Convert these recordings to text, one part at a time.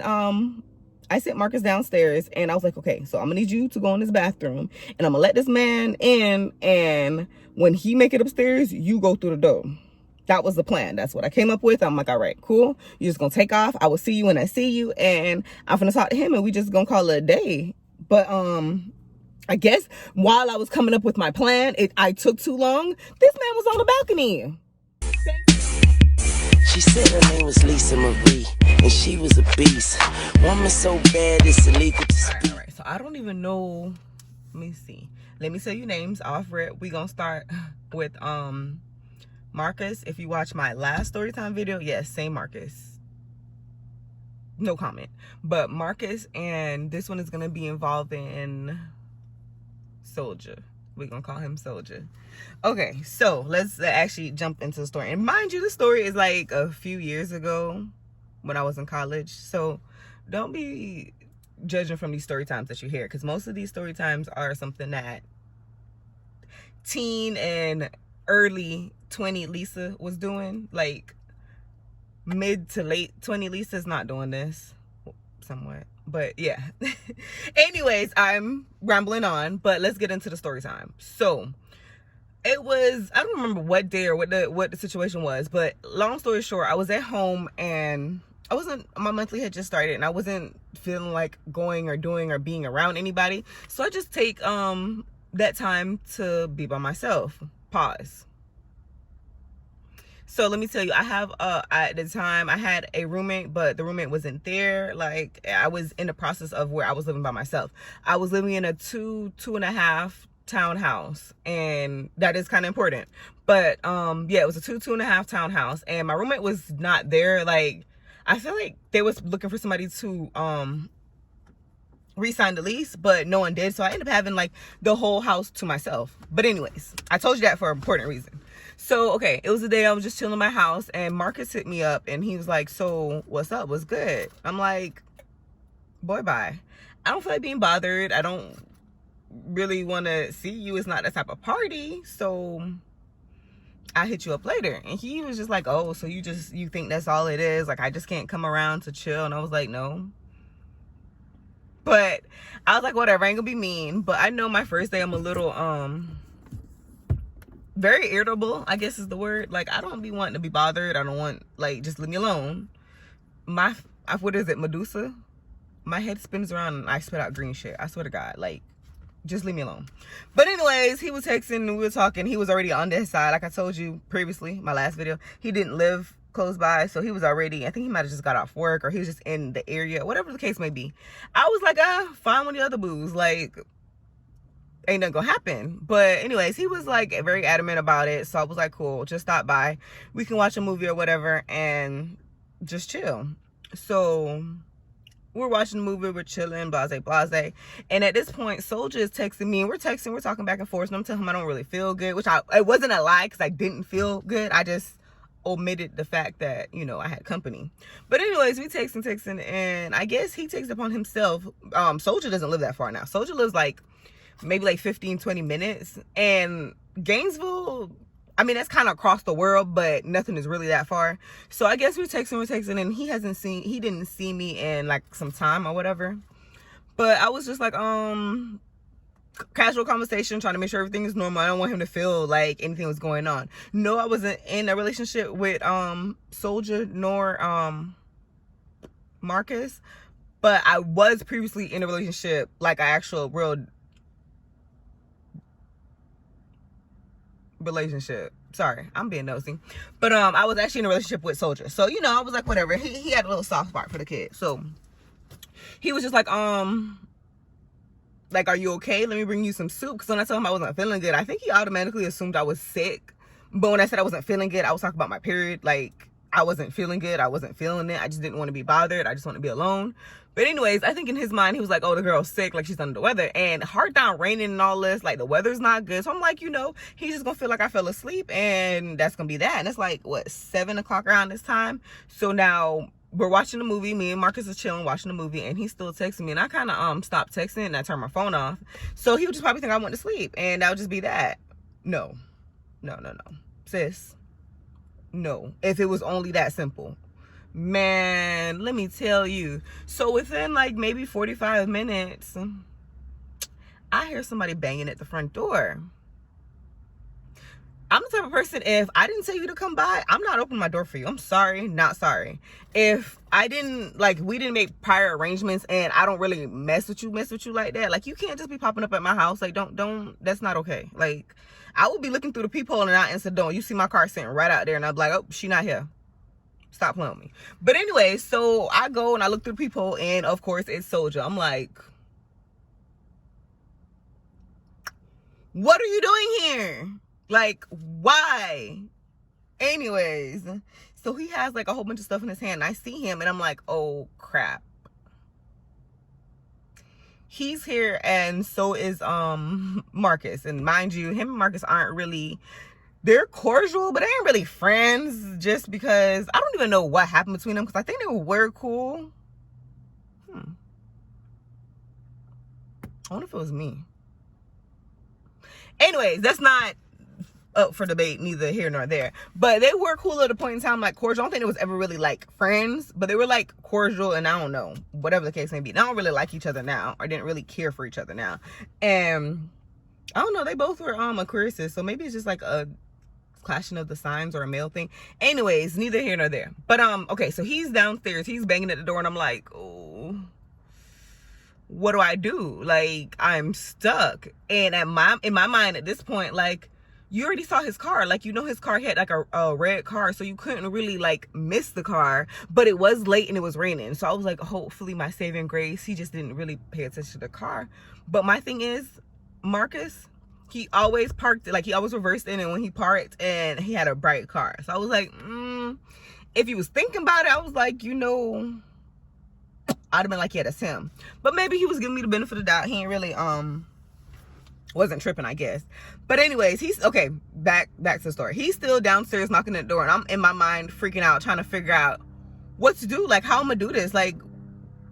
I sent Marcus downstairs and I was like, okay, so I'm gonna need you to go in this bathroom and I'm gonna let this man in, and when he make it upstairs, you go through the door. That was the plan. That's what I came up with. I'm like, all right, cool. You're just gonna take off. I will see you when I see you, and I'm gonna talk to him and we just gonna call it a day. But I guess while I was coming up with my plan, I took too long. This man was on the balcony. She said her name was LissaMarie, and she was a beast. Woman so bad it's illegal to speak. All right. So I don't even know. Let me see. Let me tell you names off rip. We gonna start with Marcus. If you watch my last storytime video, yes, same Marcus. No comment. But Marcus, and this one is gonna be involving Soldier. We're gonna call him Soldier. Okay, so let's actually jump into the story. And mind you, the story is like a few years ago when I was in college. So don't be judging from these story times that you hear, because most of these story times are something that teen and early 20 Lisa was doing. Like mid to late 20 Lisa's not doing this. Somewhat, but yeah. Anyways, I'm rambling on, but let's get into the story time. So it was, I don't remember what day or what the situation was, but long story short, I was at home and my monthly had just started and I wasn't feeling like going or doing or being around anybody. So I just take that time to be by myself. Pause. So let me tell you, I have at the time I had a roommate, but the roommate wasn't there. Like I was in the process of where I was living by myself. I was living in a two and a half townhouse, and that is kind of important. But yeah, it was a two and a half townhouse, and my roommate was not there. Like I feel like they was looking for somebody to re-sign the lease, but no one did. So I ended up having like the whole house to myself. But anyways, I told you that for an important reason. So, okay, it was the day I was just chilling in my house and Marcus hit me up and he was like, so what's up? What's good? I'm like, boy, bye. I don't feel like being bothered. I don't really want to see you. It's not that type of party. So I hit you up later. And he was just like, oh, so you think that's all it is? Like, I just can't come around to chill. And I was like, no. But I was like, whatever, I ain't gonna be mean. But I know my first day I'm a little very irritable, I guess is the word. Like I don't be wanting to be bothered. I don't want, like, just leave me alone. What is it, Medusa? My head spins around and I spit out green shit. I swear to God, like, just leave me alone. But anyways, he was texting and we were talking. He was already on his side. Like I told you previously, my last video, he didn't live close by, so he was already, I think he might have just got off work or he was just in the area, whatever the case may be. I was like, find one of the other boos, like ain't nothing gonna happen. But anyways, he was like very adamant about it, so I was like, cool, just stop by, we can watch a movie or whatever and just chill. So we're watching the movie, we're chilling, blase blase, and at this point Soldier is texting me and we're talking back and forth, and I'm telling him I don't really feel good, which it wasn't a lie because I didn't feel good. I just omitted the fact that, you know, I had company. But anyways, we texting, and I guess he takes it upon himself. Soldier doesn't live that far now. Soldier lives like maybe like 15-20 minutes, and Gainesville, I mean, that's kind of across the world, but nothing is really that far. So I guess we're texting, and he didn't see me in like some time or whatever. But I was just like, casual conversation, trying to make sure everything is normal. I don't want him to feel like anything was going on. No, I wasn't in a relationship with Soldier nor Marcus, but I was previously in a relationship, like an actual real relationship. Sorry, I'm being nosy. But I was actually in a relationship with Soldier. So, you know, I was like, whatever. He had a little soft spot for the kid. So he was just like, are you okay? Let me bring you some soup. Because when I told him I wasn't feeling good, I think he automatically assumed I was sick. But when I said I wasn't feeling good, I was talking about my period. Like, I wasn't feeling good. I wasn't feeling it. I just didn't want to be bothered. I just want to be alone. But anyways, I think in his mind, he was like, oh, the girl's sick. Like, she's under the weather. And hard down raining and all this. Like, the weather's not good. So I'm like, you know, he's just going to feel like I fell asleep. And that's going to be that. And it's like, what, 7 o'clock around this time? So now we're watching the movie. Me and Marcus is chilling, watching the movie, and he's still texting me. And I kind of stopped texting and I turned my phone off. So he would just probably think I went to sleep, and that would just be that. No. Sis, no. If it was only that simple. Man, let me tell you. So within like maybe 45 minutes, I hear somebody banging at the front door. I'm the type of person, if I didn't tell you to come by, I'm not opening my door for you. I'm sorry, not sorry. If I didn't, like, we didn't make prior arrangements and I don't really mess with you like that. Like, you can't just be popping up at my house. Like, don't, that's not okay. Like, I will be looking through the peephole and not answer the door. You see my car sitting right out there and I'm like, oh, she not here. Stop playing with me. But anyway, so I go and I look through the peephole and of course it's Soldier. I'm like, what are you doing here? Like, why? Anyways, so he has like a whole bunch of stuff in his hand. I see him and I'm like, oh crap. He's here and so is Marcus. And mind you, him and Marcus aren't really, they're cordial, but they ain't really friends, just because I don't even know what happened between them, because I think they were cool. I wonder if it was me. Anyways, that's not up for debate, neither here nor there. But they were cool at a point in time, like cordial. I don't think it was ever really like friends, but they were like cordial, and I don't know, whatever the case may be. They don't really like each other now, or didn't really care for each other now. And I don't know, they both were Aquariuses, so maybe it's just like a clashing of the signs or a male thing. Anyways, neither here nor there. But okay, so he's downstairs, he's banging at the door, and I'm like, oh, what do I do? Like, I'm stuck. And in my mind at this point, like, you already saw his car. Like, you know, his car had like a red car, so you couldn't really like miss the car. But it was late and it was raining, so I was like, hopefully my saving grace, he just didn't really pay attention to the car. But my thing is, Marcus, he always parked, like he always reversed in, and when he parked, and he had a bright car. So I was like, if he was thinking about it, I was like, you know, I'd have been like, yeah, that's him. But maybe he was giving me the benefit of the doubt. He ain't really wasn't tripping, I guess. But anyways, he's okay, back to the story. He's still downstairs knocking at the door, and I'm in my mind freaking out, trying to figure out what to do. Like, how I'm gonna do this? Like,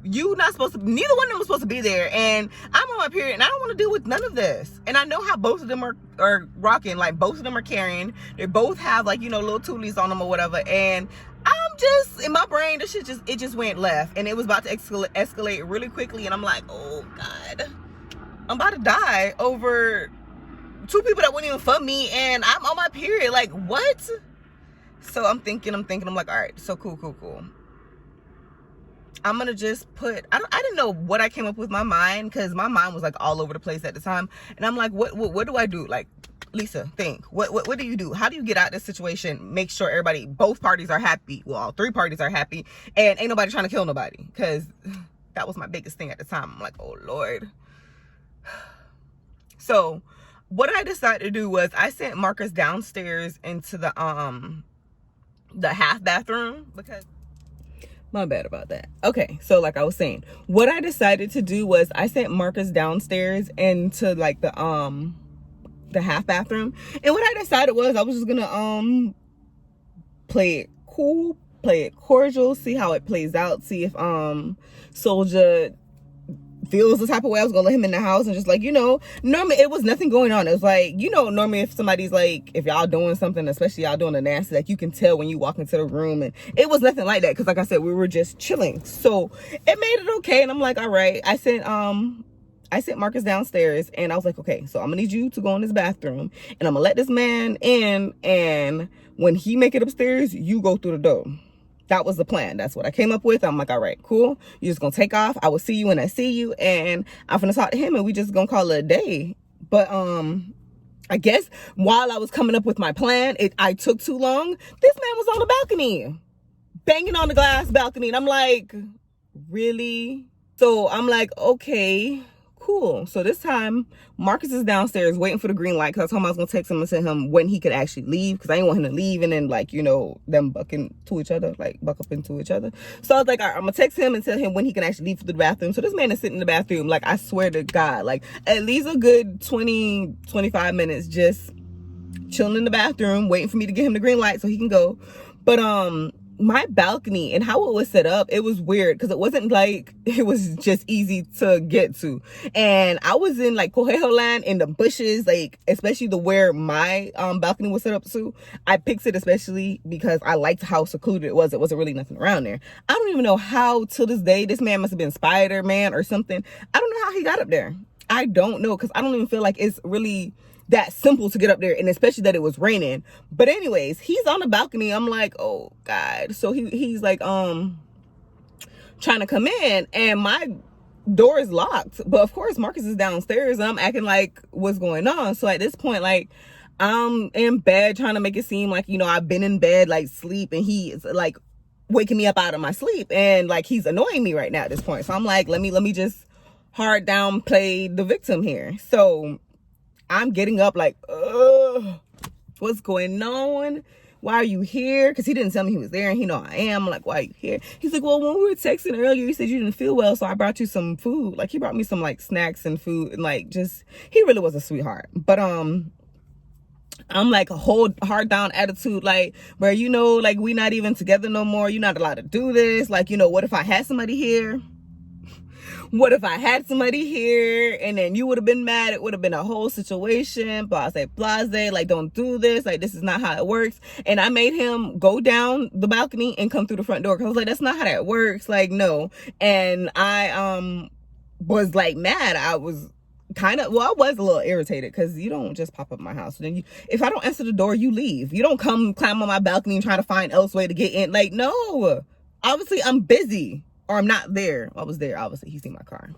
you not supposed to, neither one of them was supposed to be there, and I'm on my period and I don't want to deal with none of this. And I know how both of them are rocking. Like, both of them are carrying, they both have, like, you know, little toolies on them or whatever. And I'm just, in my brain, this shit just went left, and it was about to escalate really quickly. And I'm like, oh God, I'm about to die over two people that weren't even for me, and I'm on my period. Like, what? So I'm thinking, I'm like, all right, so cool. I'm gonna just put, I didn't know what I came up with my mind, because my mind was like all over the place at the time. And I'm like, what do I do? Like, Lisa, think, what do you do? How do you get out of this situation? Make sure both parties are happy. Well, all three parties are happy, and ain't nobody trying to kill nobody, because that was my biggest thing at the time. I'm like, oh Lord. So what I decided to do was I sent Marcus downstairs into the half bathroom, because my bad about that. Okay, so like I was saying, what I decided to do was I sent Marcus downstairs into like the half bathroom. And what I decided was I was just gonna play it cool, play it cordial, see how it plays out, see if Soldier feels the type of way. I was gonna let him in the house and just, like, you know, normally it was nothing going on. It was like, you know, normally if somebody's like, if y'all doing something, especially y'all doing a nasty, like, you can tell when you walk into the room. And it was nothing like that, because like I said, we were just chilling, so it made it okay. And I'm like, all right. I sent Marcus downstairs, and I was like, okay, so I'm gonna need you to go in this bathroom, and I'm gonna let this man in, and when he make it upstairs, you go through the door. That was the plan. That's what I came up with. I'm like, all right, cool. You're just gonna take off. I will see you when I see you, and I'm gonna talk to him, and we just gonna call it a day. But I guess while I was coming up with my plan, I took too long. This man was on the balcony, banging on the glass balcony, and I'm like, really? So I'm like, okay, cool. So this time Marcus is downstairs waiting for the green light, because I told him I was gonna text him and tell him when he could actually leave, because I didn't want him to leave and then, like, you know, them buck up into each other. So I was like, all right, I'm gonna text him and tell him when he can actually leave for the bathroom. So this man is sitting in the bathroom, like, I swear to God, like at least a good 20-25 minutes just chilling in the bathroom, waiting for me to get him the green light so he can go. But my balcony and how it was set up, it was weird because it wasn't like it was just easy to get to. And I was in like Cojejo land in the bushes, like especially the where my balcony was set up to. I picked it especially because I liked how secluded it was. It wasn't really nothing around there. I don't even know how to this day, this man must have been Spider-Man or something. I don't know how he got up there. I don't know, because I don't even feel like it's really that simple to get up there, and especially that it was raining. But anyways, he's on the balcony. I'm like, oh God. So he's like trying to come in, and my door is locked. But of course Marcus is downstairs, and I'm acting like what's going on. So at this point, like, I'm in bed trying to make it seem like, you know, I've been in bed like sleep, and he is like waking me up out of my sleep, and like he's annoying me right now at this point. So I'm like, let me just hard down play the victim here. So I'm getting up like, ugh, what's going on? Why are you here? Because he didn't tell me he was there, and he know I am. I'm like, why are you here? He's like, well, when we were texting earlier, you said you didn't feel well, so I brought you some food. Like, he brought me some like snacks and food, and like, just, he really was a sweetheart. But I'm like a whole hard down attitude, like, where, you know, like, we not even together no more. You're not allowed to do this. Like, you know, what if I had somebody here? What if I had somebody here and then you would have been mad? It would have been a whole situation. Blase. Like, don't do this. Like, this is not how it works. And I made him go down the balcony and come through the front door. Cause I was like, that's not how that works. Like, no. And I was like mad. I was kind of, well, I was a little irritated because you don't just pop up my house. Then if I don't answer the door, you leave. You don't come climb on my balcony and try to find else way to get in. Like, no. Obviously, I'm busy. Or I'm not there. I was there, obviously. He seen my car.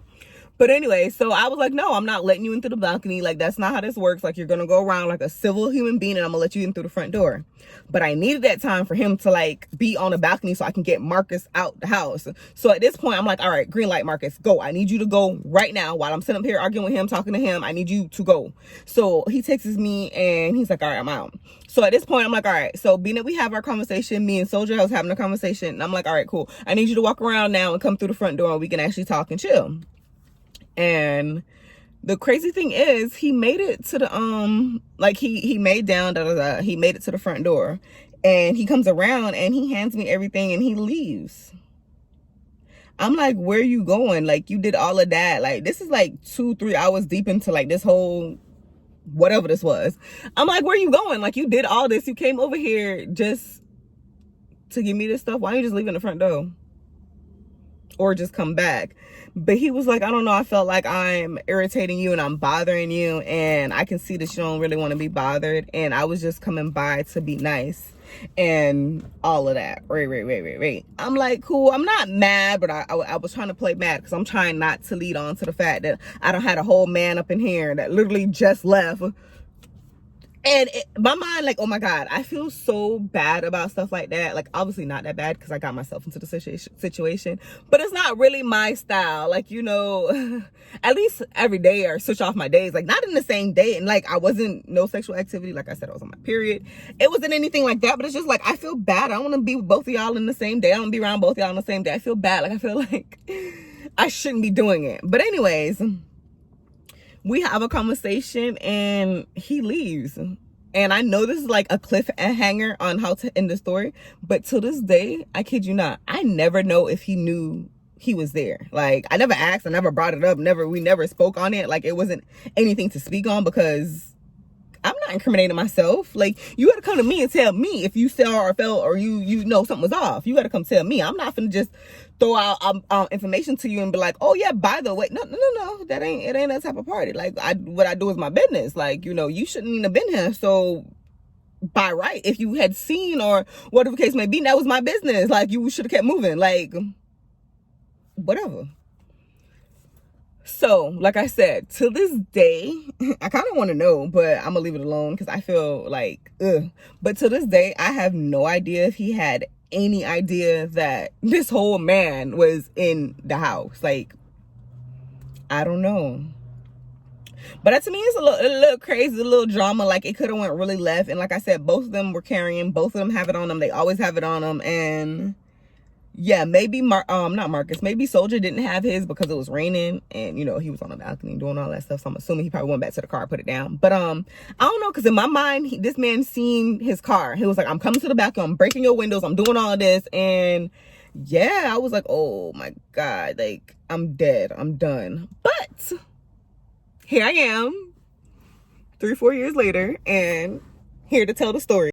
But anyway, so I was like, no, I'm not letting you into the balcony. Like, that's not how this works. Like, you're going to go around like a civil human being, and I'm going to let you in through the front door. But I needed that time for him to, like, be on the balcony so I can get Marcus out the house. So at this point, I'm like, all right, green light, Marcus, go. I need you to go right now. While I'm sitting up here arguing with him, talking to him, I need you to go. So he texts me, and he's like, all right, I'm out. So at this point, I'm like, all right. So being that we have our conversation, me and Soldier was having a conversation, and I'm like, all right, cool. I need you to walk around now and come through the front door, and we can actually talk and chill. And the crazy thing is, he made it to the like he made down he made it to the front door, and he comes around and he hands me everything and he leaves. I'm like, where are you going? Like, you did all of that. Like, this is like 2-3 hours deep into like this whole whatever this was. I'm like, where are you going? Like, you did all this. You came over here just to give me this stuff. Why don't you just leave in the front door? Or just come back? But he was like, I don't know, I felt like I'm irritating you and I'm bothering you, and I can see that you don't really want to be bothered, and I was just coming by to be nice and all of that. Wait. I'm like, cool. I'm not mad, but I was trying to play mad because I'm trying not to lead on to the fact that I don't had a whole man up in here that literally just left. And my mind, like, oh my God, I feel so bad about stuff like that. Like, obviously not that bad because I got myself into the situation, but it's not really my style. Like, you know, at least every day or switch off my days, like not in the same day. And like, I wasn't, no sexual activity. Like I said, I was on my period. It wasn't anything like that, but it's just like, I feel bad. I don't want to be with both of y'all in the same day. I don't want to be around both of y'all on the same day. I feel bad. Like, I feel like I shouldn't be doing it. But anyways, we have a conversation and he leaves. And I know this is like a cliffhanger on how to end the story, but to this day, I kid you not, I never know if he knew he was there. Like, I never asked, I never brought it up, we never spoke on it. Like, it wasn't anything to speak on because I'm not incriminating myself. Like, you gotta come to me and tell me if you saw or felt or you know something was off. You gotta come tell me. I'm not finna just throw out information to you and be like, oh yeah, by the way, no, it ain't that type of party. Like, what I do is my business. Like, you know, you shouldn't even have been here. So by right, if you had seen or whatever the case may be, that was my business. Like, you should have kept moving. Like, whatever. So, like I said, to this day, I kind of want to know, but I'm going to leave it alone because I feel like, ugh. But to this day, I have no idea if he had any idea that this whole man was in the house. Like, I don't know. But to me, it's a little crazy, a little drama. Like, it could have went really left. And like I said, both of them were carrying. Both of them have it on them. They always have it on them. And yeah, maybe not Marcus, maybe Soldier didn't have his because it was raining and you know he was on the balcony doing all that stuff. So I'm assuming he probably went back to the car, put it down. But I don't know, because in my mind, this man seen his car. He was like, I'm coming to the balcony, I'm breaking your windows, I'm doing all of this, and yeah, I was like, oh my god, like I'm dead, I'm done. But here I am, 3-4 years later, and here to tell the story.